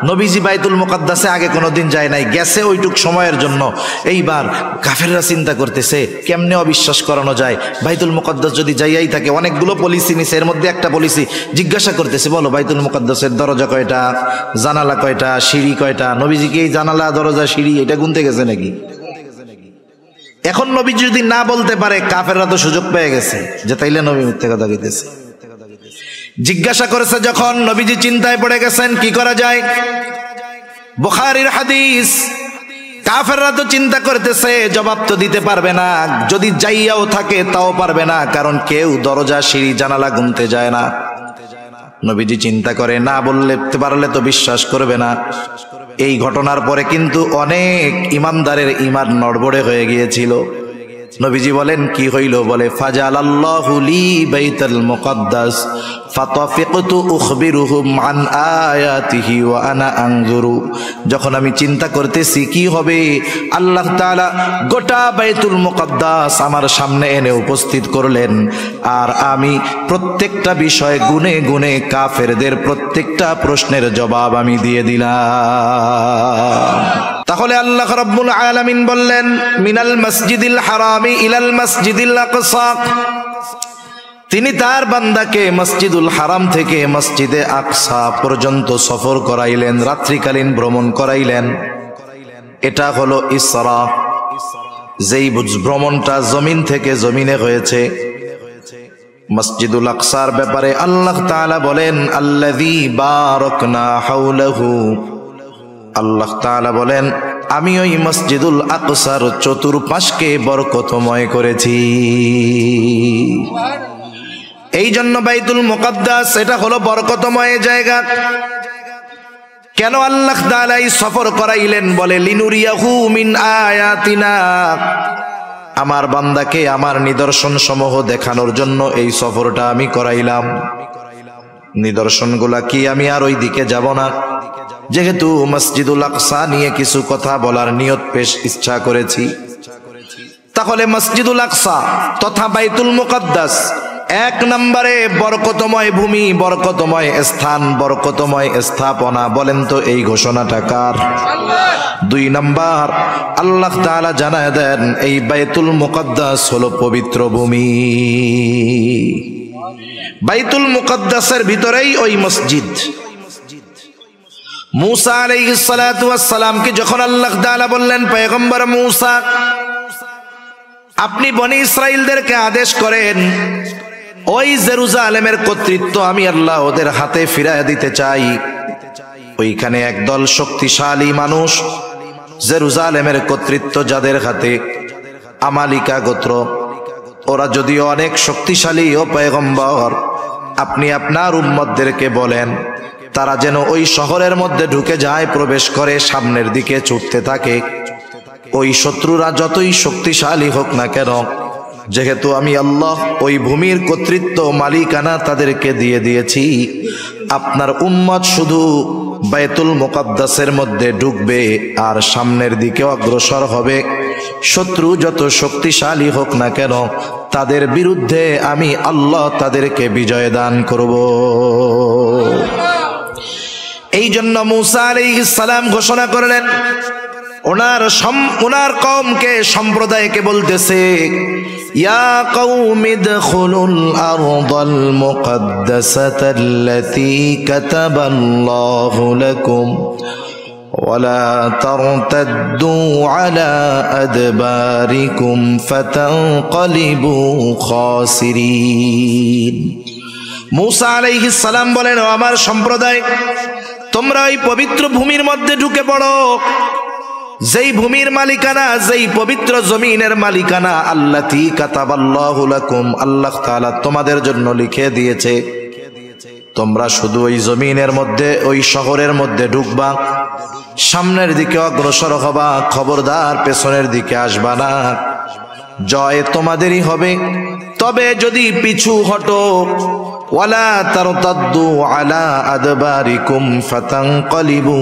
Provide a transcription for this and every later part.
নবীজি বাইতুল মুকাদ্দাসে আগে কোনোদিন যায় নাই, গেছে ওইটুক সময়ের জন্য। এইবার কাফেররা চিন্তা করতেছে কেমনে অবিশ্বাস করানো যায়, বাইতুল মুকাদ্দাস যদি যাইয়াই থাকে, অনেকগুলো পলিসি নিছে, এর মধ্যে একটা পলিসি জিজ্ঞাসা করতেছে, বলো বাইতুল মুকাদ্দাসের দরজা কয়টা, জানালা কয়টা, সিঁড়ি কয়টা? নবীজি কি এই জানালা দরজা সিঁড়ি এটা গুনতে গেছে নাকি? এখন নবীজি যদি না বলতে পারে, কাফেররা তো সুযোগ পেয়ে গেছে যে তাইলে নবী মিথ্যা কথা কইতেছে। জিজ্ঞাসা করেছে যখন, নবীজি চিন্তায় পড়ে গেছেন কি করা যায়। বুখারীর হাদিস, কাফেররা তো চিন্তা করতেছে জবাব তো দিতে পারবে না, যদি যাইয়াও থাকে তাও পারবে না, কারণ কেউ দরজা সিঁড়ি জানালা গুনতে যায় না। নবীজি চিন্তা করে না বললে পারলে তো বিশ্বাস করবে না। এই ঘটনার পরে কিন্তু অনেক ইমানদারের ঈমান নড়বড়ে হয়ে গিয়েছিল। নবীজি বলেন কি হইল? বলে ফাজালাল্লাহু লি বাইতুল মুকাদ্দাস ফাতাফিকতু উখবিরুহুম আন আয়াতিহি ওয়া আনা আনজুরু। যখন আমি চিন্তা করতেছি কি হবে, আল্লাহ তাআলা গোটা বাইতুল মুকাদ্দাস আমার সামনে এনে উপস্থিত করলেন, আর আমি প্রত্যেকটা বিষয় গুনে গুনে কাফেরদের প্রত্যেকটা প্রশ্নের জবাব আমি দিয়ে দিলাম। তাহলে আল্লাহ রাব্বুল আলামিন বললেন, মিনাল মসজিদিল হারামি ইলাল মসজিদিল আকসা, তিনি তার বান্দাকে মসজিদুল হারাম থেকে মসজিদে আকসা পর্যন্ত সফর করাইলেন, রাত্রিকালীন ভ্রমণ করাইলেন। এটা হলো ইসরা, যেই ভ্রমণটা জমিন থেকে জমিনে হয়েছে। মসজিদুল আকসার ব্যাপারে আল্লাহ তাআলা বলেন, আল্লাযী বারাকনা হাওলাহু, আল্লাহ তাআলা বলেন আমি ওই মসজিদুল আকসার চতুর্পাশকে বরকতময় করেছি। এই জন্য বাইতুল মুকাদ্দাস এটা হলো বরকতময় জায়গা। কেন আল্লাহ তাআলা এই সফর করাইলেন? বলে লিনুরিয়াহু মিন আয়াতিনা, আমার বান্দাকে আমার নিদর্শন সমূহ দেখানোর জন্য এই সফরটা আমি করাইলাম। নিদর্শনগুলা কি? আমি আর ওই দিকে যাব না, যেহেতু মসজিদুল আকসা নিয়ে কিছু কথা বলার নিয়ত পেশ ইচ্ছা করেছি। তাহলে মসজিদুল আকসা তথা বাইতুল মুকাদ্দাস এক নম্বরে বরকতময় ভূমি, বরকতময় স্থান, বরকতময় স্থাপনা। বলেন তো এই ঘোষণাটা কার? দুই নম্বর, আল্লাহ তাআলা জানায় দেন এই বাইতুল মুকাদ্দাস হলো পবিত্র ভূমি। বাইতুল মুকাদ্দাসের ভিতরেই ওই মসজিদ। মুসা আলাইহিস সালাতু ওয়াস সালামকে যখন আল্লাহ তাআলা বললেন, পয়গম্বর মুসা আপনি বনি ইসরাইলদেরকে আদেশ করেন, ওই জেরুজালেমের কর্তৃত্ব আমি আল্লাহ ওদের হাতে ফিরাইয়া দিতে চাই। ওইখানে একদল শক্তিশালী মানুষ, জেরুজালেমের কর্তৃত্ব যাদের হাতে, আমালিকা গোত্র, ওরা যদিও অনেক শক্তিশালী, ও পয়গম্বর আপনি আপনার উম্মতদেরকে বলেন তারা যেন ওই শহরের মধ্যে ঢুকে যায়, প্রবেশ করে, সামনের দিকে ছুটতে থাকে। ওই শত্রুরা যতই শক্তিশালী হোক না কেন, যেহেতু আমি আল্লাহ ওই ভূমির কর্তৃত্ব মালিকানা তাদেরকে দিয়ে দিয়েছি, আপনার উম্মত শুধু বাইতুল মুকাদ্দাসের মধ্যে ঢুকবে আর সামনের দিকে অগ্রসর হবে। শত্রু যত শক্তিশালী হোক না কেন, তাদের বিরুদ্ধে আমি আল্লাহ তাদেরকে বিজয় দান করব। এই জন্য মুসা আলাইহিস সালাম ঘোষণা করলেন, ওনার কওমকে, সম্প্রদায়কে বলতেছে, ইয়া কওমি দখুলুল আরদাল মুকাদ্দাসাতাল্লাতী কাতাবাল্লাহু লাকুম ওয়ালা তারতাদ্দু আলা আদবারিকুম ফাতানকালিবু খাসিরিন। মুসা আলাইহিস সালাম বলেন, ও আমার সম্প্রদায়, তোমরা ওই পবিত্র ভূমির মধ্যে ঢুকে পড়ো, যেই ভূমির মালিকানা, যেই পবিত্র জমিনের মালিকানা আল্লাতী কাতাবাল্লাহু লাকুম, আল্লাহ তাআলা তোমাদের জন্য লিখে দিয়েছে। তোমরা শুধু ওই জমিনের মধ্যে, ওই শহরের মধ্যে ঢুকবা, সামনের দিকে অগ্রসর হবা, খবরদার পেছনের দিকে আসবা না। জয় তোমাদেরই হবে, তবে যদি পিছু হটো, ওয়ালা তারতাদ্দু আলা আদবারিকুম ফাতানকালিবু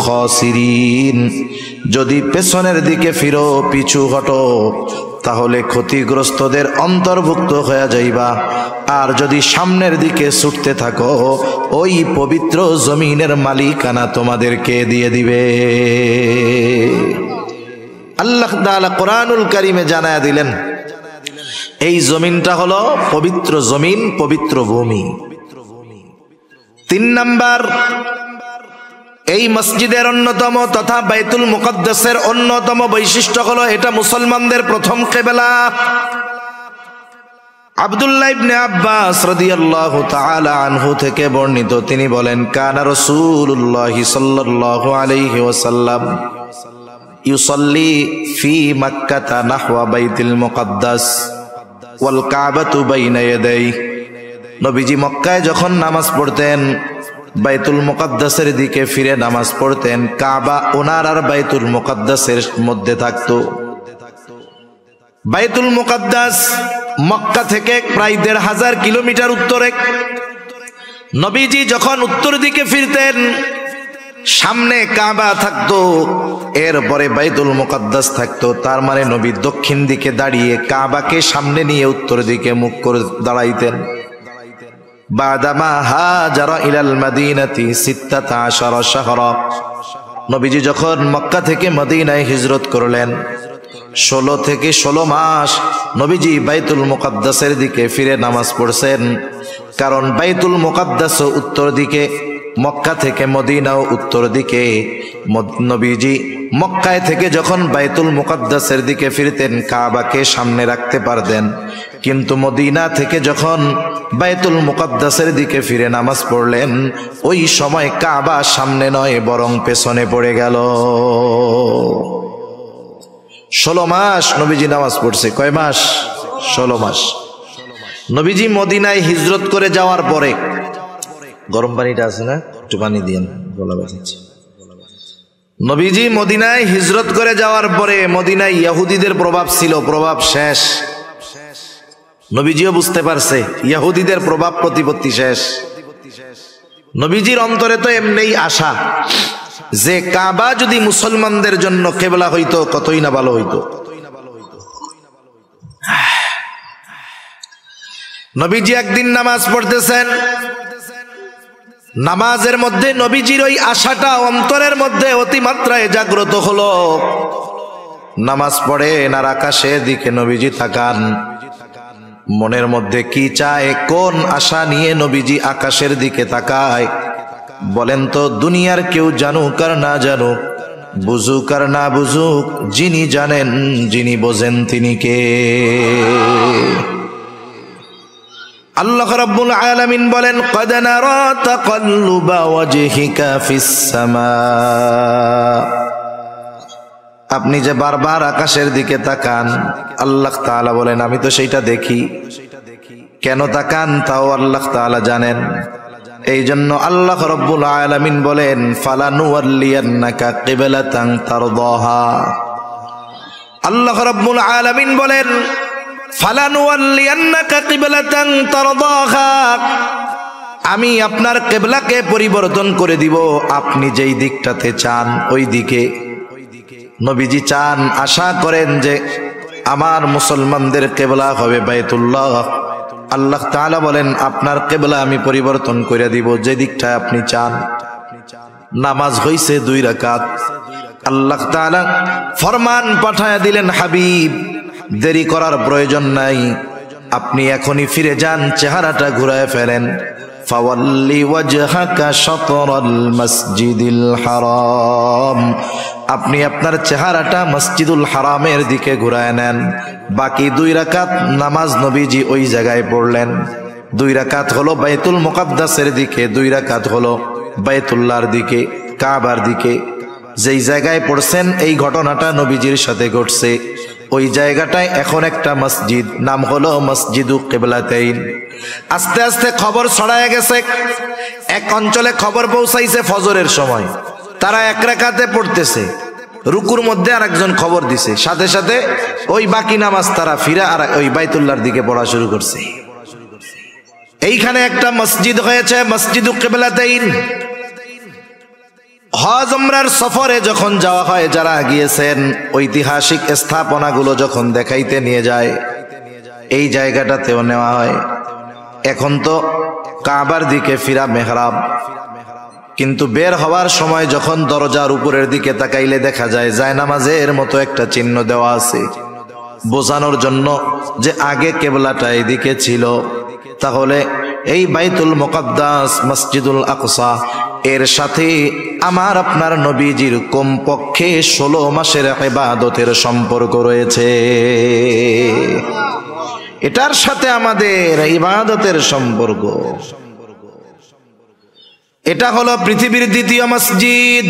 খাসিরিন, যদি পেছনের দিকে ফিরো, পিছু হটো, তাহলে ক্ষতিগ্রস্তদের অন্তর্ভুক্ত হয়ে যাইবা। আর যদি সামনের দিকে ছুটতে থাকো, ওই পবিত্র জমিনের মালিকানা তোমাদেরকে দিয়ে দিবে। আল্লাহ তাআলা কোরআনুল কারীমে জানায়া দিলেন, এই জমিনটা হলো পবিত্র জমিন, পবিত্র ভূমি। 3 নাম্বার, এই মসজিদের অন্যতম তথা বাইতুল মুকদ্দাসের অন্যতম বৈশিষ্ট্য হলো এটা মুসলমানদের প্রথম কিবলা। আব্দুল্লাহ ইবনে আব্বাস রাদিয়াল্লাহু তাআলা আনহু থেকে বর্ণিত, তিনি বলেন, কানা রাসূলুল্লাহ সাল্লাল্লাহু আলাইহি ওয়াসাল্লাম ইউসাল্লি ফি মক্কাহ নাহওয়া বাইতুল মুকদ্দাস ওয়াল কাবাতু বাইনা ইয়াদাইহি। নবীজি মক্কায় যখন নামাজ পড়তেন, বাইতুল মুকদ্দাসের দিকে ফিরে নামাজ পড়তেন, কাবা ওনার আর বাইতুল মুকদ্দাসের মধ্যে থাকতো। বাইতুল মুকদ্দাস মক্কা থেকে প্রায় ১৫০০ কিলোমিটার উত্তরে। নবীজি যখন উত্তর দিকে ফিরতেন, সামনে কাবা থাকতো, এরপরে বাইতুল মুকদ্দাস থাকতো। তার মানে নবী দক্ষিণ দিকে দাঁড়িয়ে কাবাকে সামনে নিয়ে উত্তর দিকে মুখ করে দাঁড়াইতেন। বাদামা হাজারা ইলাল মাদিনাতি 16 শাহরা, নবীজি যখন মক্কা থেকে মদিনায় হিজরত করলেন, 16 থেকে 16 মাস নবীজি বাইতুল মুকদ্দাসের দিকে ফিরে নামাজ পড়ছেন। কারণ বাইতুল মুকদ্দাস উত্তর দিকে, মক্কা থেকে মদিনাও উত্তর দিকে। নবীজি মক্কায় থেকে যখন বাইতুল মুকদ্দাসের দিকে ফিরতেন, কাবাকে সামনে রাখতে পারতেন, কিন্তু মদিনা থেকে যখন বাইতুল মুকদ্দাসের দিকে ফিরে নামাজ পড়লেন, ওই সময় কাবা সামনে নয় বরং পেছনে পড়ে গেল। 16 মাস নবীজি নামাজ পড়ছে। কয় মাস? 16 মাস। নবীজি মদিনায় হিজরত করে যাওয়ার পরে, গরম পানিটা আছে না, একটু পানি দিয়েন, গলা ব্যথাচ্ছে। নবীজি মদিনায় হিজরত করে যাওয়ার পরে মদিনায় ইহুদিদের প্রভাব ছিল, প্রভাব শেষ। নবীজিও বুঝতে পারছে ইহুদিদের প্রভাব প্রতিপত্তি শেষ। নবীজির অন্তরে তো এমনিই আশা যে কাবা যদি মুসলমানদের জন্য কিবলা হইতো কতই না ভালো হইতো। নবীজি একদিন নামাজ পড়তেছেন, নামাজের মধ্যে নবীজির ওই আশাটা অন্তরের মধ্যে অতিমাত্রায় জাগ্রত হলো। নামাজ পড়েন আর আকাশের দিকে নবীজি তাকান, মনের মধ্যে কি চায়, কোন আশা নিয়ে নবীজি আকাশের দিকে তাকায় বলেন তো? দুনিয়ার কেউ জানুক আর না জানুক, বুঝুক আর না বুঝুক, যিনি জানেন, যিনি বোঝেন, তিনি কে? আল্লাহ রাব্বুল আলামিন বলেন, ক্বাদ নারা তাকাল্লুবা ওয়াজহিকা ফিস সামা। আপনি যে বারবার আকাশের দিকে তাকান, আল্লাহ তাআলা বলেন আমি তো সেইটা দেখি। কেন তাকান তাও আল্লাহ তাআলা জানেন। এই জন্য আল্লাহ রাব্বুল আলামিন বলেন, ফালানুওয়াল্লিয়ান্নাকা কিবলাতান তারদাহা। আল্লাহ রাব্বুল আলামিন বলেন, ফালানুওয়াল্লিয়ান্নাকা কিবলাতান তারদাহা, আমি আপনার কিবলাকে পরিবর্তন করে দিব আপনি যেই দিকটাতে চান ওই দিকে। নবীজি চান, আশা করেন যে আমার মুসলমানদের কিবলা হবে বাইতুল্লাহ। আল্লাহ তাআলা বলেন, আপনার কিবলা আমি পরিবর্তন করে দিব যে দিকটা আপনি চান। নামাজ হইছে 2 রাকাত। আল্লাহ তাআলা ফরমান পাঠায়া দিলেন, হাবিব দেরি করার প্রয়োজন নাই, আপনি এখনই ফিরে যান, চেহারাটা ঘুরায় ফেলেন। ফাওয়াল্লি ওয়াজহাকা শাতরাল মসজিদিল হারাম, আপনি আপনার চেহারাটা মসজিদুল হারামের দিকে ঘুরায় নেন। বাকি 2 রাকাত নামাজ নবীজি ওই জায়গায় পড়লেন। 2 রাকাত হলো বাইতুল মুকদ্দাসের দিকে, 2 রাকাত হলো বাইতুল্লাহর দিকে, কাবার দিকে। যেই জায়গায় পড়ছেন এই ঘটনাটা নবীজির সাথে ঘটছে, ওই জায়গাটায় এখন একটা মসজিদ, নাম হলো মসজিদু কিবলাতাইন। আস্তে আস্তে খবর ছড়ায় গেছে, এক অঞ্চলে খবর পৌঁছাইছে ফজরের সময়, তারা 1 রাকাতে পড়তেছে, রুকুর মধ্যে আরেকজন খবর দিছে, সাথে সাথে ওই বাকি নামাজ তারা ফিরে আর ওই বাইতুল্লাহর দিকে পড়া শুরু করছে। এইখানে একটা মসজিদ হয়েছে, মসজিদু কিবলাতাইন। হজ উমরার সফরে যখন যাওয়া হয়, যারা গিয়েছেন ঐতিহাসিক স্থাপনাগুলো যখন দেখাইতে নিয়ে যায়, এই জায়গাটাতেও নেওয়া হয়। এখন তো কাবার দিকে ফিরা মেহরাব, কিন্তু বের হওয়ার সময় যখন দরজার উপরের দিকে তাকাইলে দেখা যায় জায়নামাজের মতো একটা চিহ্ন দেওয়া আছে, বোঝানোর জন্য যে আগে কেবলাটা এইদিকে ছিল। তাহলে এই বাইতুল মুকাদ্দাস মসজিদুল আকসা এর সাথে আমার আপনার নবীজির কমপক্ষে 16 মাসের ইবাদতের সম্পর্ক রয়েছে। এটার সাথে আমাদের ইবাদতের সম্পর্ক। এটা হলো পৃথিবীর দ্বিতীয় মসজিদ।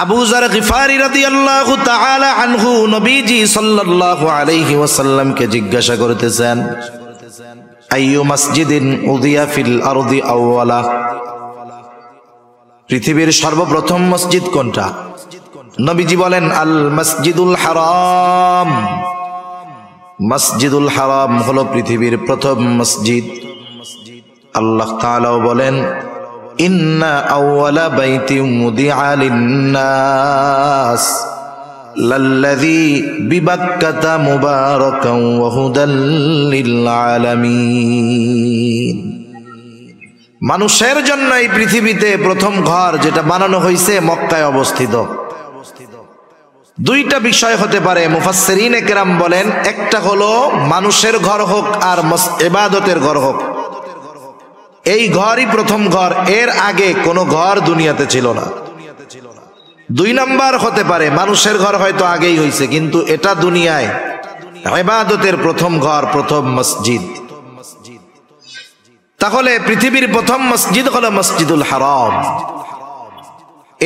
আবু যার গিফারি রাদিয়াল্লাহু তাআলা আনহু নবীজি সাল্লাল্লাহু আলাইহি ওয়াসাল্লামকে জিজ্ঞাসা করতেছেন, আইয়ু মসজিদিন উযিয়া ফিল আরদি আউওয়ালা, পৃথিবীর সর্বপ্রথম মসজিদ কোনটা? নবীজি বলেন, আল মসজিদুল হারাম। মসজিদুল হারাম হলো পৃথিবীর প্রথম মসজিদ। আল্লাহ তাআলাও বলেন, ইন্না আউওয়ালা বাইতিন মুদিআ লিন-নাস লাল্লাযী বিবাক্কাতা মুবারাকান ওয়া হুদাল লিল আলামিন। মানুষের জন্য এই পৃথিবীতে প্রথম ঘর যেটা বানানো হয়েছে মক্কায় অবস্থিত। দুইটা বিষয় হতে পারে, মুফাসসিরিনে কেরাম বলেন, একটা হলো মানুষের ঘর হোক আর ইবাদতের ঘর হোক, এই ঘরই প্রথম ঘর, এর আগে কোনো ঘর দুনিয়াতে ছিল না। দুই নাম্বার হতে পারে মানুষের ঘর হয়তো আগেই হয়েছে, কিন্তু এটা দুনিয়ায় ইবাদতের প্রথম ঘর, প্রথম মসজিদ। তাহলে পৃথিবীর প্রথম মসজিদ হলো মসজিদুল হারাম।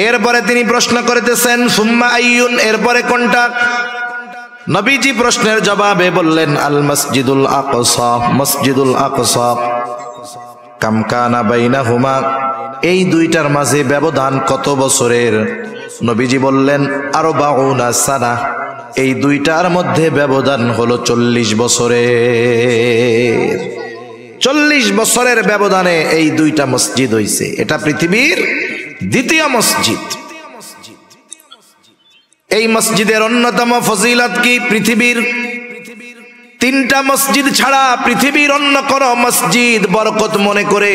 এরপরে তিনি প্রশ্ন করতেছেন, সুম্মা আইয়ুন, এরপরে কোনটা? নবীজি প্রশ্নের জবাবে বললেন, আল মসজিদুল আকসা। মসজিদুল আকসা। কাম কানা বাইনাহুমা, এই দুইটার মাঝে ব্যবধান কত বছরের? নবীজি বললেন, 40 সানা। এই দুইটার মধ্যে ব্যবধান হলো 40 বছরের। 40 বছরের ব্যবধানে এই দুইটা মসজিদ হইছে। এটা পৃথিবীর দ্বিতীয় মসজিদ। এই মসজিদের অন্যতম ফজিলত কি? পৃথিবীর 3টা মসজিদ ছাড়া পৃথিবীর অন্য কোন মসজিদ বরকত মনে করে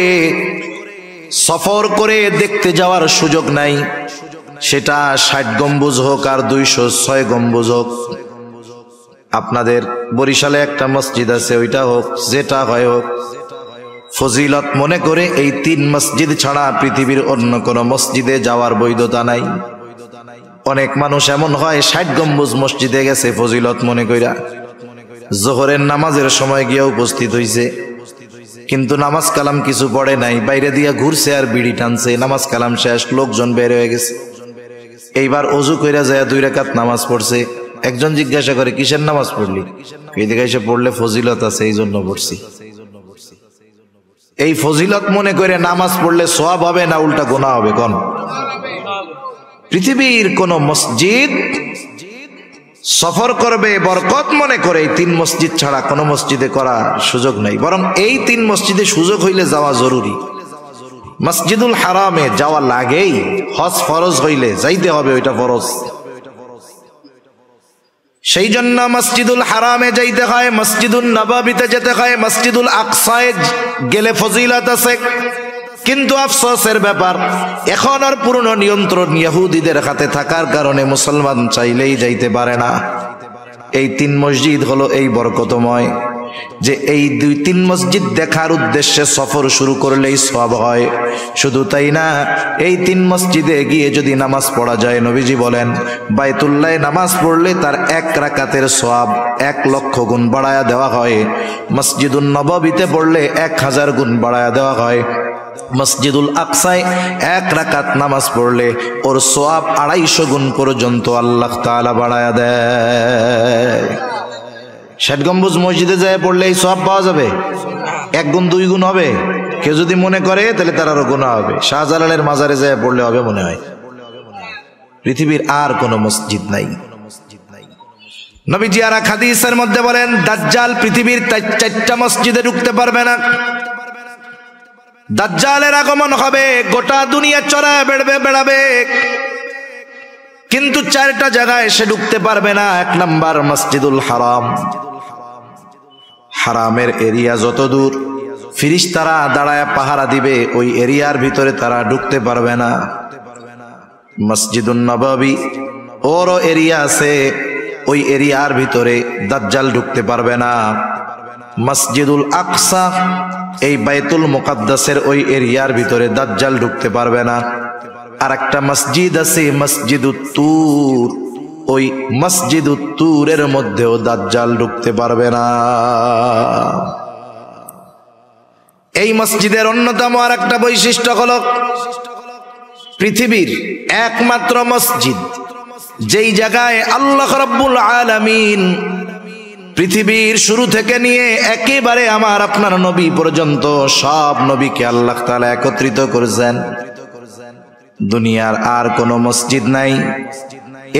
সফর করে দেখতে যাওয়ার সুযোগ নাই। সেটা 60 গম্বুজ হোক আর 206 গম্বুজ হোক। আপনাদের বরিশালে একটা মসজিদ আছে, ওইটা হোক, যেটা হয় হোক, ফজিলত মনে করে এই 3 মসজিদ ছাড়া পৃথিবীর অন্য কোন মসজিদে যাওয়ার বৈধতা নাই। অনেক মানুষ এমন হয় 60 গম্বুজ মসজিদে গেছে ফজিলত মনে কইরা, জোহরের নামাজের সময় গিয়ে উপস্থিত হইছে, কিন্তু নামাজ কালাম কিছু পড়ে নাই, বাইরে দিয়া ঘুরছে আর বিড়ি টানছে। নামাজ কালাম শেষ, লোকজন বের হয়ে গেছে। এইবার অজু কইরা যায় 2 রাকাত নামাজ পড়ছে। একজন জিজ্ঞাসা করে, কিসের নামাজ পড়লি? এদিকে এসে পড়লে ফজিলত আছে, এই জন্য পড়ছি। এই ফজিলত মনে করে নামাজ পড়লে সওয়াব হবে না উল্টা গুনাহ হবে? কোন? পৃথিবীর কোন মসজিদ সফর করবে বরকত মনে করে এই 3 মসজিদ ছাড়া কোন মসজিদে করার সুযোগ নাই। বরং এই 3 মসজিদে সুযোগ হইলে যাওয়া জরুরি। মসজিদুল হারামে যাওয়া লাগেই, হজ ফরজ হইলে যাইতে হবে, ওইটা ফরজ। সেই জন্য মসজিদুল হারামে যাইতে হয়, মসজিদুল নববীতে যেতে হয়, মসজিদুল আকসায় গেলে ফজিলত আছে। কিন্তু আফসোসের ব্যাপার, এখন আর পুরনো নিয়ন্ত্রণ ইহুদিদের হাতে থাকার কারণে মুসলমান চাইলেই যাইতে পারে না। এই 3 মসজিদ হলো এই বরকতময় যে এই 2-3 মসজিদ দেখার উদ্দেশ্যে সফর শুরু করলেই সওয়াব হয়। শুধু তাই না, এই 3 মসজিদে গিয়ে যদি নামাজ পড়া যায়, নবীজি বলেন বাইতুল্লাহে নামাজ পড়লে তার 1 রাকাতের সওয়াব 1 লক্ষ গুণ বাড়ায়া দেওয়া হয়। মসজিদুন নববীতে পড়লে 1000 গুণ বাড়ায়া দেওয়া হয়। মসজিদুল আকসায় 1 রাকাত নামাজ পড়লে ওর সওয়াব 250 গুণ পর্যন্ত আল্লাহ তাআলা বাড়ায়া দেয়। 60 গম্বুজ মসজিদে যায় পড়লে এই সওয়াব পাওয়া যাবে? 1 গুণ 2 গুণ হবে? কেউ যদি মনে করে তাহলে তার আরো গুনাহ হবে। শাহজালালের মাজারে যায় পড়লে হবে মনে হয়? পৃথিবীর আর কোন মসজিদ নাই। নবীজি আর এক হাদিসের মধ্যে বলেন, দাজ্জাল পৃথিবীর 4টা মসজিদে ঢুকতে পারবে না। দাজ্জালের আগমন হবে, গোটা দুনিয়া চড়ায় বেড়াবে, কিন্তু 4টা জায়গায় সে ঢুকতে পারবে না। 1 নাম্বার মসজিদুল হারাম, হারামের এরিয়া যত দূর ফিরিস্তারা দাঁড়ায় পাহারা দিবে, ওই এরিয়ার ভিতরে তারা ঢুকতে পারবে না। মসজিদুন নববী ওরও এরিয়া আছে, ওই এরিয়ার ভিতরে দাজ্জাল ঢুকতে পারবে না। মসজিদুল আকসা, এই বাইতুল মুকাদ্দাসের ওই এরিয়ার ভিতরে দাজ্জাল ঢুকতে পারবে না। আর একটা মসজিদ আছে মসজিদুত তুর, ওই মসজিদুত তুরের মধ্যেও দাজ্জাল ঢুকতে পারবে না। এই মসজিদের অন্যতম আর একটা বৈশিষ্ট্য হলো পৃথিবীর একমাত্র মসজিদ যেই জায়গায় আল্লাহ রাব্বুল আলামিন পৃথিবীর শুরু থেকে নিয়ে একেবারে আমার আপনার নবী পর্যন্ত সব নবীকে আল্লাহ তাআলা একত্রিত করেছেন। দুনিয়ার আর কোনো মসজিদ নাই।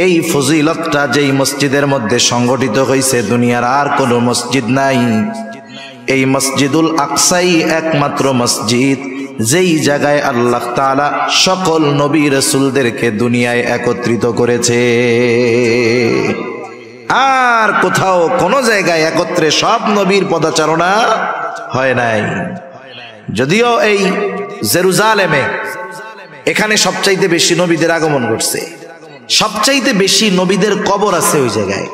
এই ফজিলতটা যেই মসজিদের মধ্যে সংগঠিত হয়েছে, দুনিয়ার আর কোনো মসজিদ নাই। এই মসজিদুল আকসাই একমাত্র মসজিদ যেই জায়গায় আল্লাহ তাআলা সকল নবী রাসূলদেরকে দুনিয়ায় একত্রিত করেছে। আর কোথাও কোনো জায়গায় একত্রে সব নবীর পদাচারণা হয় নাই। যদিও এই জেরুজালেমে এখানে সবচাইতে বেশি নবীদের আগমন ঘটছে, সবচাইতে বেশি নবীদের কবর আছে ওই জায়গায়।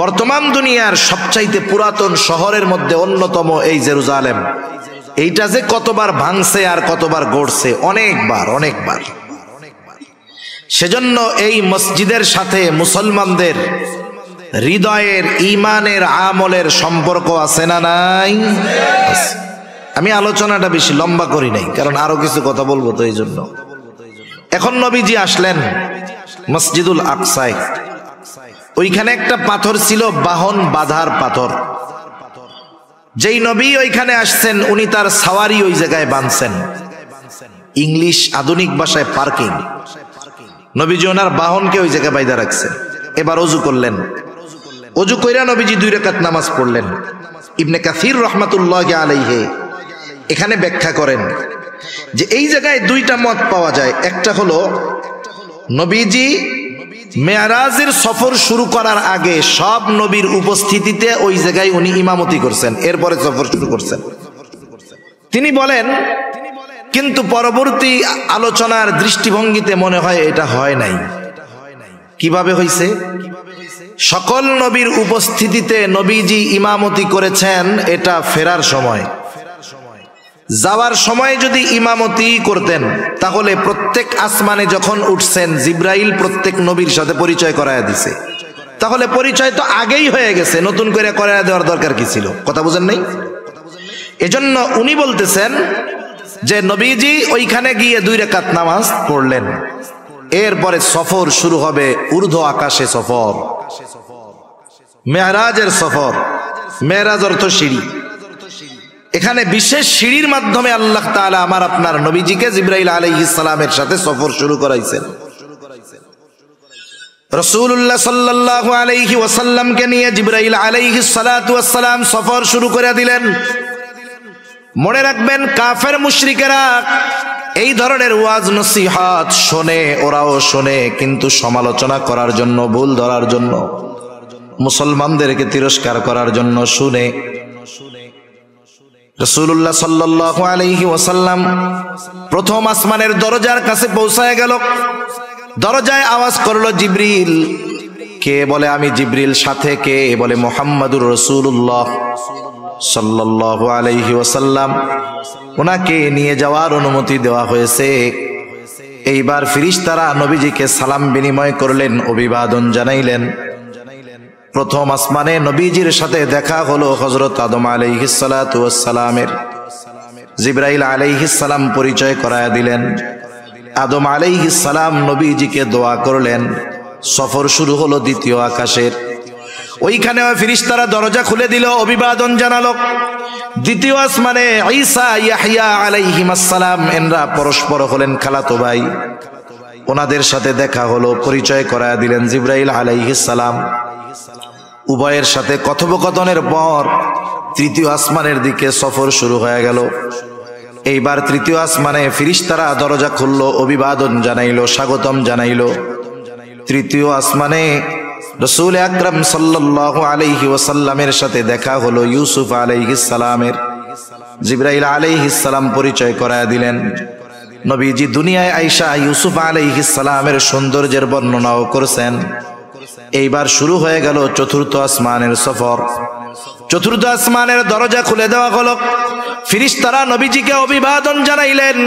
বর্তমান দুনিয়ার সবচাইতে পুরাতন শহরের মধ্যে অন্যতম এই জেরুজালেম। এইটা যে কতবার ভাঙছে আর কতবার গড়ছে, অনেকবার। সেজন্য এই মসজিদের সাথে মুসলমানদের হৃদয়ের ঈমানের আমলের সম্পর্ক আছে না নাই? আমি আলোচনাটা বেশি লম্বা করি নাই, কারণ আরো কিছু কথা বলবো, তো এই জন্য। এখন নবীজি আসলেন মসজিদুল আকসায়। ওইখানে একটা পাথর ছিল, বাহন বাঁধার পাথর। যেই নবী ওইখানে আসছেন উনি তার সাওয়ারি ওই জায়গায় বাঁধছেন। ইংলিশ আধুনিক ভাষায় পার্কিং। নবীজি ওনার বাহনকে ওই জায়গায় বাইধা রাখছেন। এবার ওযু করলেন, ওযু কইরা নবীজি 2 রাকাত নামাজ পড়লেন। ইবনে কাসির রাহমাতুল্লাহি আলাইহি এখানে ব্যাখ্যা করেন যে এই জায়গায় 2টা মত পাওয়া যায়। একটা হলো নবীজি মেরাজের সফর শুরু করার আগে সব নবীর উপস্থিতিতে ওই জায়গায় উনি ইমামতি করছেন, এরপরে সফর শুরু করছেন। তিনি বলেন, কিন্তু পরবর্তী আলোচনার দৃষ্টিভঙ্গিতে মনে হয় এটা হয় নাই। কিভাবে হইছে? সকল নবীর উপস্থিতিতে নবীজি ইমামতি করেছেন, এটা ফেরার সময়। যাওয়ার সময় যদি ইমামতি করতেন তাহলে প্রত্যেক আসমানে যখন উঠছেন জিব্রাইল প্রত্যেক নবীর সাথে পরিচয় করায়া দিছে, তাহলে পরিচয় তো আগেই হয়ে গেছে, নতুন করে করায়া দেওয়ার দরকার কি ছিল? কথা বুঝেন নাই? এজন্য উনি বলতেছেন যে নবীজি ওইখানে গিয়ে 2 রাকাত নামাজ পড়লেন, এরপরে সফর শুরু হবে, ঊর্ধ্ব আকাশে সফর, মেরাজের সফর। মেরাজ অর্থ সিঁড়ি। এখানে বিশেষ সিঁড়ির মাধ্যমে আল্লাহ তাআলা আমার আপনার নবীজিকে জিবরাইল আলাইহিস সালামের সাথে সফর শুরু করাইছেন। রাসূলুল্লাহ সাল্লাল্লাহু আলাইহি ওয়াসাল্লামকে নিয়ে জিবরাইল আলাইহিস সালাতু ওয়াস সালাম সফর শুরু করে দিলেন। মনে রাখবেন, কাফের মুশরিকেরা এই ধরনের ওয়াজ নসিহত শোনে, ওরাও শোনে, কিন্তু সমালোচনা করার জন্য, ভুল ধরার জন্য, মুসলমানদেরকে তিরস্কার করার জন্য শুনে। রাসূলুল্লাহ সাল্লাল্লাহু আলাইহি ওয়াসাল্লাম প্রথম আসমানের দরজার কাছে পৌঁছায় গেল। দরজায় আওয়াজ করলো জিবরিল। কে? বলে আমি জিবরিল। সাথে কে? বলে মুহাম্মাদুর রাসূলুল্লাহ সাল্লাল্লাহু আলাইহি ওয়াসাল্লাম। ওনাকে নিয়ে যাওয়ার অনুমতি দেওয়া হয়েছে। এইবার ফেরেশতারা নবীজিকে সালাম বিনিময় করলেন, অভিবাদন জানাইলেন। প্রথম আসমানে নবীজির সাথে দেখা হলো হযরত আদম আলাইহিস সালাতু ওয়াস সালামের। জিবরাইল আলাইহিস সালাম পরিচয় করায়া দিলেন। আদম আলাইহিস সালাম নবীজিকে দোয়া করলেন। সফর শুরু হলো দ্বিতীয় আকাশের। ওইখানে ফেরেশতারা দরজা খুলে দিল, অভিবাদন জানালো। দ্বিতীয় আসমানে ঈসা ইয়াহইয়া আলাইহিস সালাম এনরা পরস্পর হলেন খালাতো ভাই। ওনাদের সাথে দেখা হলো, পরিচয় করায়া দিলেন জিবরাইল আলাইহিস সালাম। উভয়ের সাথে কথোপকথনের পর তৃতীয় আসমানের দিকে সফর শুরু হয়ে গেল। এইবার তৃতীয় আসমানে ফেরেশতারা দরজা খুলল, অভিবাদন জানাইল, স্বাগতম জানাইল। তৃতীয় আসমানে রাসূল আকরাম সাল্লাল্লাহু আলাইহি ওয়াসাল্লামের সাথে দেখা হলো ইউসুফ আলাইহিস সালামের। জিবরাইল আলাইহিস সালাম পরিচয় করায় দিলেন। নবীজি দুনিয়ায় আয়েশা ইউসুফ আলাইহিস সালামের সৌন্দর্যের বর্ণনাও করেছেন। এইবার শুরু হয়ে গেল চতুর্থ আসমানের সফর। চতুর্থ আসমানের দরজা খুলে দেওয়া হলো, ফেরেশতারা নবীজিকে অভিবাদন জানাইলেন।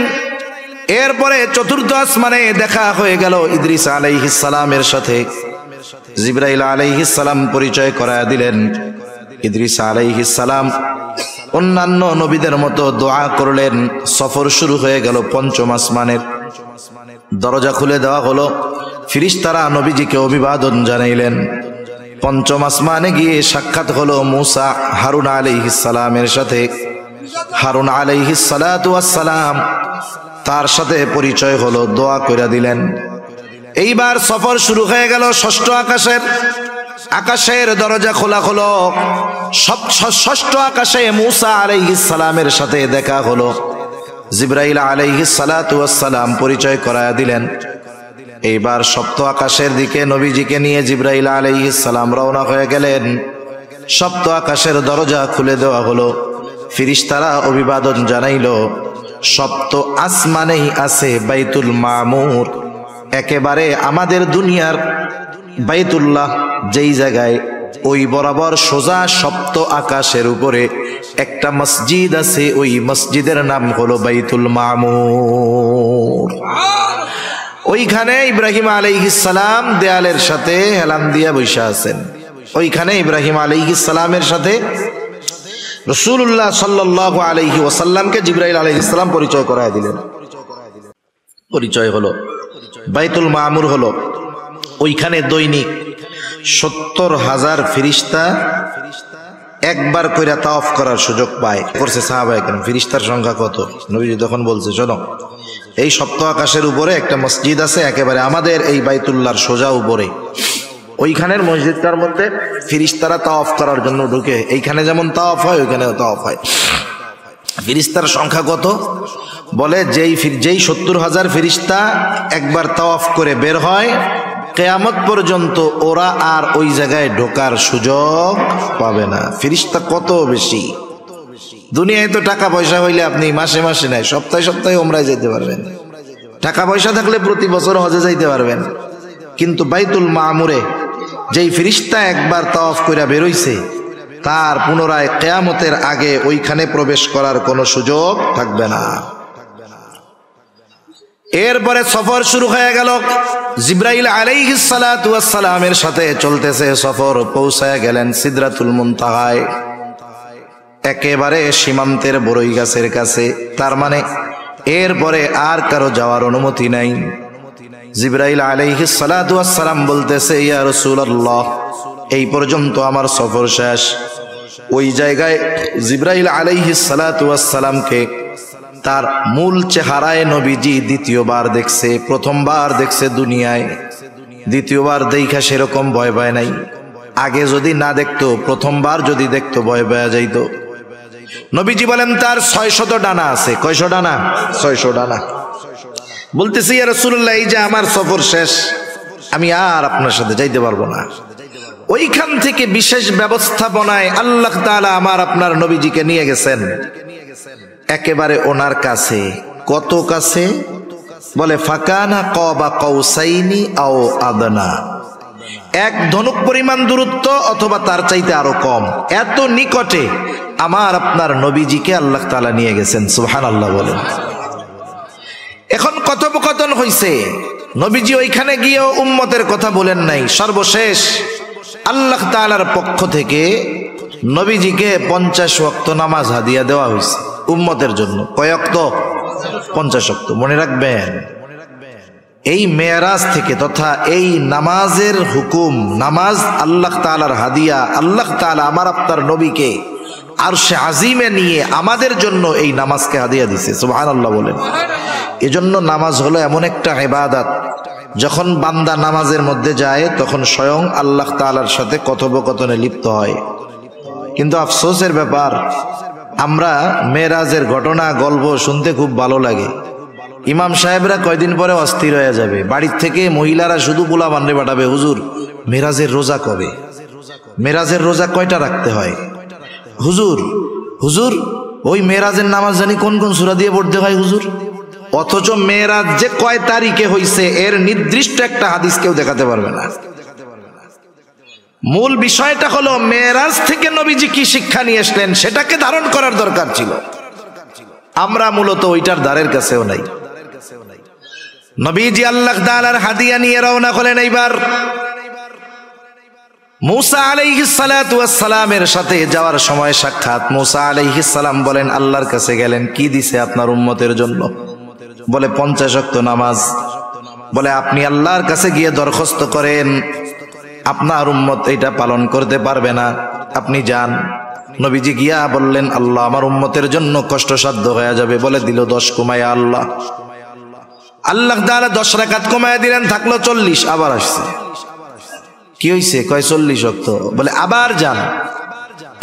এরপরে চতুর্থ আসমানে দেখা হয়ে গেল ইদ্রিস আলাইহিস সালামের সাথে। জিবরাইল আলাইহিস সালাম পরিচয় করায় দিলেন। ইদ্রিস আলাইহিস সালাম অন্যান্য নবীদের মতো দোয়া করলেন। সফর শুরু হয়ে গেল পঞ্চম আসমানের। দরজা খুলে দেওয়া হলো, ফেরেশতারা নবীজিকে অভিবাদন জানাইলেন। পঞ্চম আসমানে গিয়ে সাক্ষাৎ হলো মূসা হারুন আলাইহিস সালামের সাথে। হারুন আলাইহিস সালাতু ওয়াস সালাম তার সাথে পরিচয় হলো, দোয়া কইরা দিলেন। এইবার সফর শুরু হয়ে গেল ষষ্ঠ আকাশের। আকাশের দরজা খোলা হলো। ষষ্ঠ আকাশে মূসা আলাইহিস সালামের সাথে দেখা হলো। জিবরাইল আলাইহিস সালাতু ওয়াস সালাম পরিচয় করায়া দিলেন। এইবার সপ্ত আকাশের দিকে নবীজিকে নিয়ে জিবরাইল আলাইহিস সালাম রওনা হয়ে গেলেন। সপ্ত আকাশের দরজা খুলে দেওয়া হলো, ফেরেশতারা অভিবাদন জানাইল। সপ্ত আসমানেই আছে বাইতুল মামুর, একেবারে আমাদের দুনিয়ার বাইতুল্লাহ যেই জায়গায়, ওই বরাবর সোজা সপ্ত আকাশের উপরে একটা মসজিদ আছে। ওই মসজিদের নাম হলো বাইতুল মামুর। ওইখানে ইব্রাহিম আলাইহিস সালাম দেয়ালের সাথে হেলান দিয়া বসে আছেন। ওইখানে ইব্রাহিম আলাইহিস সালামের সাথে রাসূলুল্লাহ সাল্লাল্লাহু আলাইহি ওয়াসাল্লামকে জিবরাইল আলাইহিস সালাম পরিচয় করায় দিলেন। পরিচয় হলো বাইতুল মামুর হলো, ওইখানে দৈনিক ৭০,০০০ ফেরেশতা একবার কইরা তাওয়াফ করার সুযোগ পায়। করছে সাহাবায়ে কেরাম। ফেরেশতার সংখ্যা কত? নবীজি তখন বলছে, শোনো, এই সপ্ত আকাশের উপরে একটা মসজিদ আছে, একেবারে আমাদের এই বাইতুল্লাহর সোজা উপরে। ওইখানের মসজিদটার মধ্যে ফেরেশতারা তাওয়াফ করার জন্য ঢুকে। এইখানে যেমন তাওয়াফ হয় ওইখানেও তাওয়াফ হয়। ফেরেশতার সংখ্যা কত? বলে যেই ৭০,০০০ ফেরেশতা একবার তাওয়াফ করে বের হয়, কিয়ামত পর্যন্ত ওরা আর ওই জায়গায় ঢোকার সুযোগ পাবে না। ফেরেশতা কত বেশি! দুনিয়ায় তো টাকা পয়সা হইলে আপনি মাসে মাসে নাই, সপ্তাহে সপ্তাহে ওমরায় যেতে পারবেন। টাকা পয়সা থাকলে প্রতি বছর হজে যাইতে পারবেন। কিন্তু বাইতুল মামুরে যেই ফেরেশতা একবার তাওয়াফ কইরা বেরোইছে, তার পুনরায় কিয়ামতের আগে ওইখানে প্রবেশ করার কোনো সুযোগ থাকবে না। এরপরে সফর শুরু হয়ে গেল। জিবরাইল আলাইহিস সালাতু ওয়াস সালামের সাথে চলতেছে সফর। পৌঁছায় গেলেন সিদরাতুল মুনতাহায়, একেবারে সীমান্তের বড়ই গাছের কাছে। তার মানে এরপরে আর কারো যাওয়ার অনুমতি নাই। জিবরাইল আলাইহিস সালাতু ওয়াস সালাম বলতেছে, ইয়া রাসূলুল্লাহ, এই পর্যন্ত আমার সফর শেষ। ওই জায়গায় জিবরাইল আলাইহিস সালাতু ওয়াস সালামকে তার মূল চেহারায় নবীজি দ্বিতীয়বার দেখছে। প্রথমবার দেখছে দুনিয়ায়, দ্বিতীয়বার দেখা সেরকম ভয় পায় নাই। আগে যদি না দেখতো, প্রথমবার যদি দেখতো ভয় পাওয়া যাইত। নবীজি বলেন তার ৬০০ ডানা আছে। কয়শো ডানা? ৬০০ ডানা। বলতেছি, ইয়া রাসূলুল্লাহ, এই যে আমার সফর শেষ, আমি আর আপনার সাথে যাইতে পারবো না। ওইখান থেকে বিশেষ ব্যবস্থাপনায় আল্লাহ তাআলা আমার আপনার নবীজিকে নিয়ে গেছেন একেবারে ওনার কাছে। কত কাছে? বলে ফাকানা কাবা কাউসাইনি আও আদনা, এক ধনুক পরিমাণ দূরত্ব অথবা তার চাইতে আরো কম। এত নিকটে আমার আপনার নবীজিকে আল্লাহ তাআলা নিয়ে গেছেন। সুবহানাল্লাহ বলেন। এখন কথোপকথন হইছে। নবীজি ওইখানে গিয়েও উম্মতের কথা বলেন নাই। সর্বশেষ আল্লাহ তাআলার পক্ষ থেকে নবীজিকে 50 ওয়াক্ত নামাজ হাদিয়া দেওয়া হয়েছে উম্মতের জন্য। কয় ওয়াক্ত? 50 ওয়াক্ত। মনে রাখবেন, এই মেরাজ থেকে তথা এই নামাজের হুকুম, নামাজ আল্লাহ তাআলার হাদিয়া। আল্লাহ তাআলা আমার আপনার নবীকে আরশে আজিমে নিয়ে আমাদের জন্য এই নামাজকে হাদিয়া দিছে। সুবহানাল্লাহ বলেন। এজন্য নামাজ হলো এমন একটা ইবাদত, যখন বান্দা নামাজের মধ্যে যায় তখন স্বয়ং আল্লাহ তাআলার সাথে কথোপকথনে লিপ্ত হয়। কিন্তু আফসোসের ব্যাপার, আমরা মেরাজের ঘটনা গল্প শুনতে খুব ভালো লাগে। ইমাম সাহেবরা কয়দিন পরে অস্থির হয়ে যাবে, বাড়ির থেকে মহিলারা শুধু পোলা বান্ডে পাঠাবে, হুজুর মেরাজের রোজা কবে, মেরাজের রোজা কয়টা রাখতে হয়, হুজুর হুজুর ওই মেরাজের নামাজ জানি কোন কোন সূরা দিয়ে পড়তে হয় হুজুর। অথচ মেরাজ যে কয় তারিখে হইছে এর নির্দিষ্ট একটা হাদিস কেউ দেখাতে পারবে না। মূল বিষয়টা হলো মেরাজ থেকে নবীজি কি শিক্ষা নিয়ে আসলেন সেটাকে ধারণ করার দরকার ছিল। আমরা মূলত ওইটার দ্বারের কাছেও নাই। নবীজি আল্লাহ তাআলার হাদিয়া নিয়ে রওনা হলেন। এইবার মুসা আলাইহিস সালাতু ওয়াস সালামের সাথে যাওয়ার সময় সাক্ষাৎ। মুসা আলাইহিস সালাম বলেন, আল্লাহর কাছে গেলেন, কি দিছে আপনার উম্মতের জন্য? বলে 50 ওয়াক্ত নামাজ। বলে আপনি আল্লাহর কাছে গিয়ে দরখাস্ত করেন, আপনার উম্মত এটা পালন করতে পারবে না, আপনি যান। নবীজি গিয়া বললেন, আল্লাহ আমার উম্মতের জন্য কষ্টসাধ্য হয়ে যাবে। বলে দিল 10 কমায়া আল্লাহ। আল্লাহ তাআলা 10 রাকাত কমায়া দিলেন, থাকলো 40। আবার আসছে, কি হইছে? কয় 40 ওয়াক্ত। বলে আবার যান।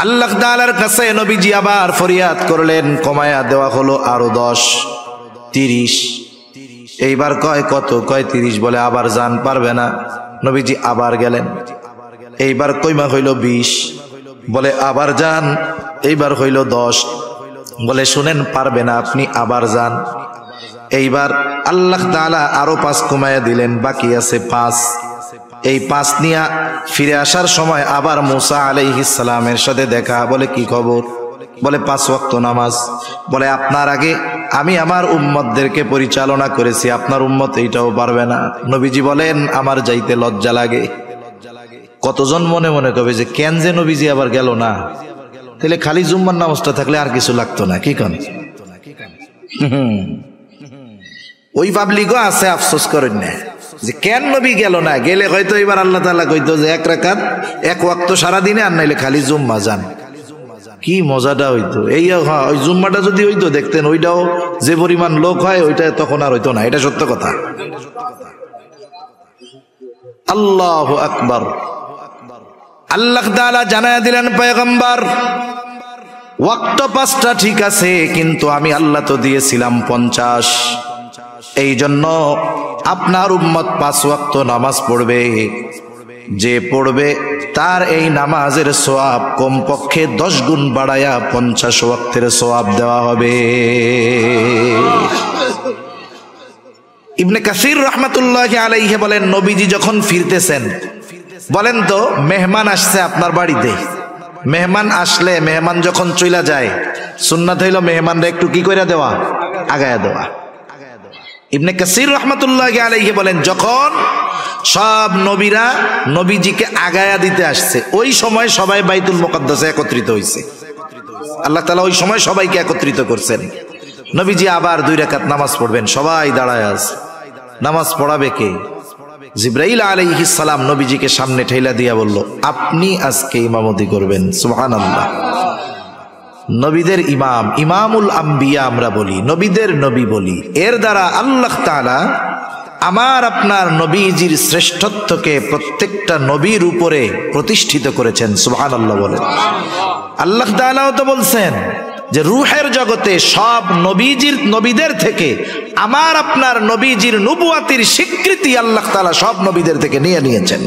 আল্লাহ তাআলার কাছে নবীজি আবার ফরিয়াদ করলেন, কমায়া দেওয়া হলো আরো 10, 30। এইবার কয় কত? কয় 30। বলে আবার যান, পারবে না। নবীজি আবার গেলেন, এইবার কইমা হইল 20। বলে আবার যান, এইবার হইল 10। বলে শুনেন, পারবে না, আপনি আবার যান। এইবার আল্লাহ তাআলা আরো 5 কমায়া দিলেন, বাকি আছে 5। এই 5 নিয়ে ফিরে আসার সময় আবার মুসা আলাইহিস সালামের সাথে দেখা। বলে কি খবর? বলে 5 ওয়াক্ত নামাজ। বলে আপনার আগে আমি আমার উম্মতদেরকে পরিচালনা করেছি, আপনার উম্মত এইটাও পারবে না। নবীজি বলেন, আমার যাইতে লজ্জা লাগে। কতজন মনে মনে কবে যে কেন যে নবীজি আবার গেল না, তাহলে খালি জুম্মার নামাজটা থাকলে আর কিছু লাগতো না, কি কোন? ওই পাবলিকও আছে, আফসোস করেন না যে কেন নবী গেল না। গেলে হয়তো এবার আল্লাহ তাআলা কইতো যে 1 রাকাত 1 ওয়াক্ত সারাদিনে, আর নাইলে খালি জুম্মা যান। কি মজাটা হইতো। এই ওই জুম্মাটা যদি হইতো দেখতেন, ওইটাও যে পরিমাণ লোক হয় ওইটা তখন আর হইতো না। এটা সত্য কথা। আল্লাহু আকবার। আল্লাহ তাআলা জানায়া দিলেন, পয়গম্বর ওয়াক্ত 5টা ঠিক আছে, কিন্তু আমি আল্লাহ তো দিয়েছিলাম 50। এই জন্য আপনার উম্মত 5 ওয়াক্ত নামাজ পড়বে। যে পড়বে তার এই নামাজের সওয়াব কমপক্ষে 10 গুণ বাড়ায়া 50 ওয়াক্তের সওয়াব দেওয়া হবে। ইবনে কাসির রাহমাতুল্লাহি আলাইহি বলেন, নবীজি যখন ফিরতেছেন, বলেন তো মেহমান আসছে আপনার বাড়িতে, মেহমান আসলে মেহমান যখন চইলা যায়, সুন্নাত হইল মেহমানরা একটু কি কইরা দেওয়া? আগায়া দেওয়া। ইবনে কাসির রাহমাতুল্লাহি আলাইহি বলেন, যখন সব নবীরা নবীজিকে আগায়া দিতে আসছে, ওই সময় সবাই বাইতুল মুকাদ্দাসে একত্রিত হইছে। আল্লাহ তাআলা ওই সময় সবাইকে একত্রিত করছেন। নবীজি আবার 2 রাকাত নামাজ পড়বেন, সবাই দাঁড়ায় আছে। নামাজ পড়াবে কে? জিবরাইল আলাইহিস সালাম নবীজিকে সামনে ঠেলা দিয়া বলল, আপনি আজকে ইমামতি করবেন। সুবহানাল্লাহ। নবীদের ইমাম, ইমামুল আম্বিয়া আমরা বলি, নবীদের নবী বলি। এর দ্বারা আল্লাহ তাআলা আমার আপনার নবীজির শ্রেষ্ঠত্বকে প্রত্যেকটা নবীর উপরে প্রতিষ্ঠিত করেছেন। সুবহানাল্লাহ বলেন। আল্লাহ তাআলাও তো বলছেন যে রূহের জগতে সব নবীদের থেকে আমার আপনার নবীজির নবুয়াতির স্বীকৃতি আল্লাহ তাআলা সব নবীদের থেকে নিয়েছেন।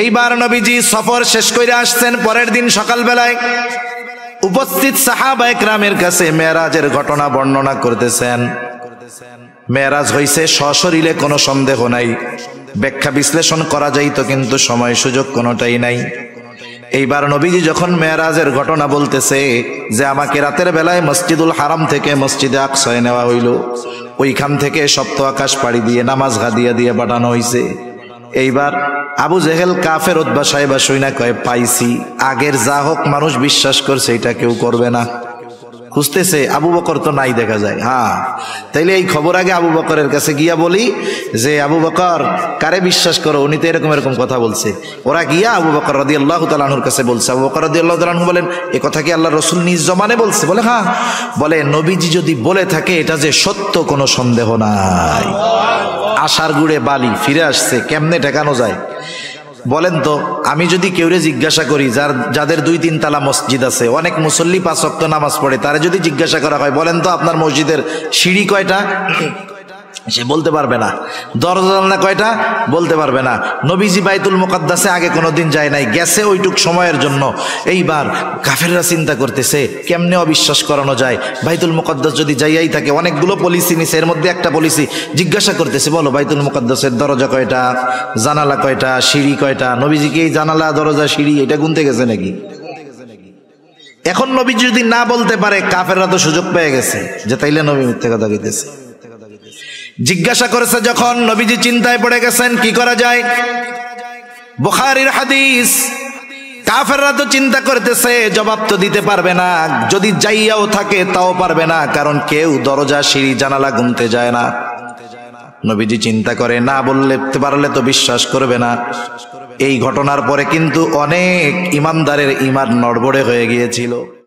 এইবার নবীজি সফর শেষ করে আসছেন। পরের দিন সকালবেলায় উপস্থিত সাহাবায়ে কেরামের কাছে মেরাজের ঘটনা বর্ণনা করতেছেন। মেরাজ হইছে সশরীরে, কোনো সন্দেহ নাই। ব্যাখ্যা বিশ্লেষণ করা যাইতো, কিন্তু সময় সুযোগ কোনোটাই নাই। এইবার নবীজি যখন মেরাজের ঘটনা বলতেছে যে আমাকে রাতের বেলায় মসজিদুল হারাম থেকে মসজিদে আকসায় নেওয়া হইল, ওইখান থেকে সপ্ত আকাশ পাড়ি দিয়ে নামাজ গাদিয়া দিয়ে পাঠানো হইছে। এইবার আবু জেহেল কাফের উতবা সাহেবা শুইনা কয়, পাইছি। আগের যা হোক মানুষ বিশ্বাস করছে, এটা কেউ করবে না। খুঁজতেছে, আবু বকর তো নাই দেখা যায়। হ্যাঁ, তাইলে এই খবর আগে আবু বকরের কাছে গিয়া বলি যে আবু বকর কারে বিশ্বাস করো, উনি তো এরকম এরকম কথা বলছে। ওরা গিয়া আবু বকর রাদিয়াল্লাহু তাআলা আনহুর কাছে বলছে। আবু বকর রাদিয়াল্লাহু তাআলা আনহু বলেন, এ কথা কি আল্লাহর রাসূল নিজ জবানে বলছে? বলে হ্যাঁ। বলে নবীজি যদি বলে থাকে এটা যে সত্য, কোনো সন্দেহ নাই। আশার গুড়ে বালি ফিরে আসছে, কেমনে ঠেকানো যায়? বলেন তো, আমি যদি কেউরে জিজ্ঞাসা করি, যাদের 2-3 তালা মসজিদ আছে, অনেক মুসল্লি 5 ওয়াক্ত নামাজ পড়ে, তারা যদি জিজ্ঞাসা করা হয় বলেন তো আপনার মসজিদের সিঁড়ি কয়টা, সে বলতে পারবে না। দরজা জানলা কয়টা, বলতে পারবে না। নবীজি বাইতুল মুকাদ্দাসে আগে কোনোদিন যায় নাই, গেছে ওইটুক সময়ের জন্য। এইবার কাফেররা চিন্তা করতেছে কেমনে অবিশ্বাস করানো যায়। বাইতুল মুকাদ্দাস যদি যাইয়াই থাকে, অনেকগুলো পলিসি নিছে, এর মধ্যে একটা পলিসি জিজ্ঞাসা করতেছে, বলো বাইতুল মুকাদ্দাসের দরজা কয়টা, জানালা কয়টা, সিঁড়ি কয়টা। নবীজি কি এই জানালা দরজা সিঁড়ি এটা গুনতে গেছে নাকি? এখন নবীজি যদি না বলতে পারে, কাফেররা তো সুযোগ পেয়ে গেছে যে তাইলে নবী মিথ্যা কথা কইতেছে। জিজ্ঞাসা করেছে যখন, নবীজি চিন্তায় পড়ে গেছেন কি করা যায়। বুখারীর হাদিস। কাফেররা তো চিন্তা করতেছে জবাব তো দিতে পারবে না, যদি যাইয়াও থাকে তাও পারবে না, কারণ কেউ দরজা সিঁড়ি জানালা গুনতে যায় না। নবীজি চিন্তা করে না বললে পারলে তো বিশ্বাস করবে না। এই ঘটনার পরে কিন্তু অনেক ইমানদারের ঈমান নড়বড়ে হয়ে গিয়েছিল।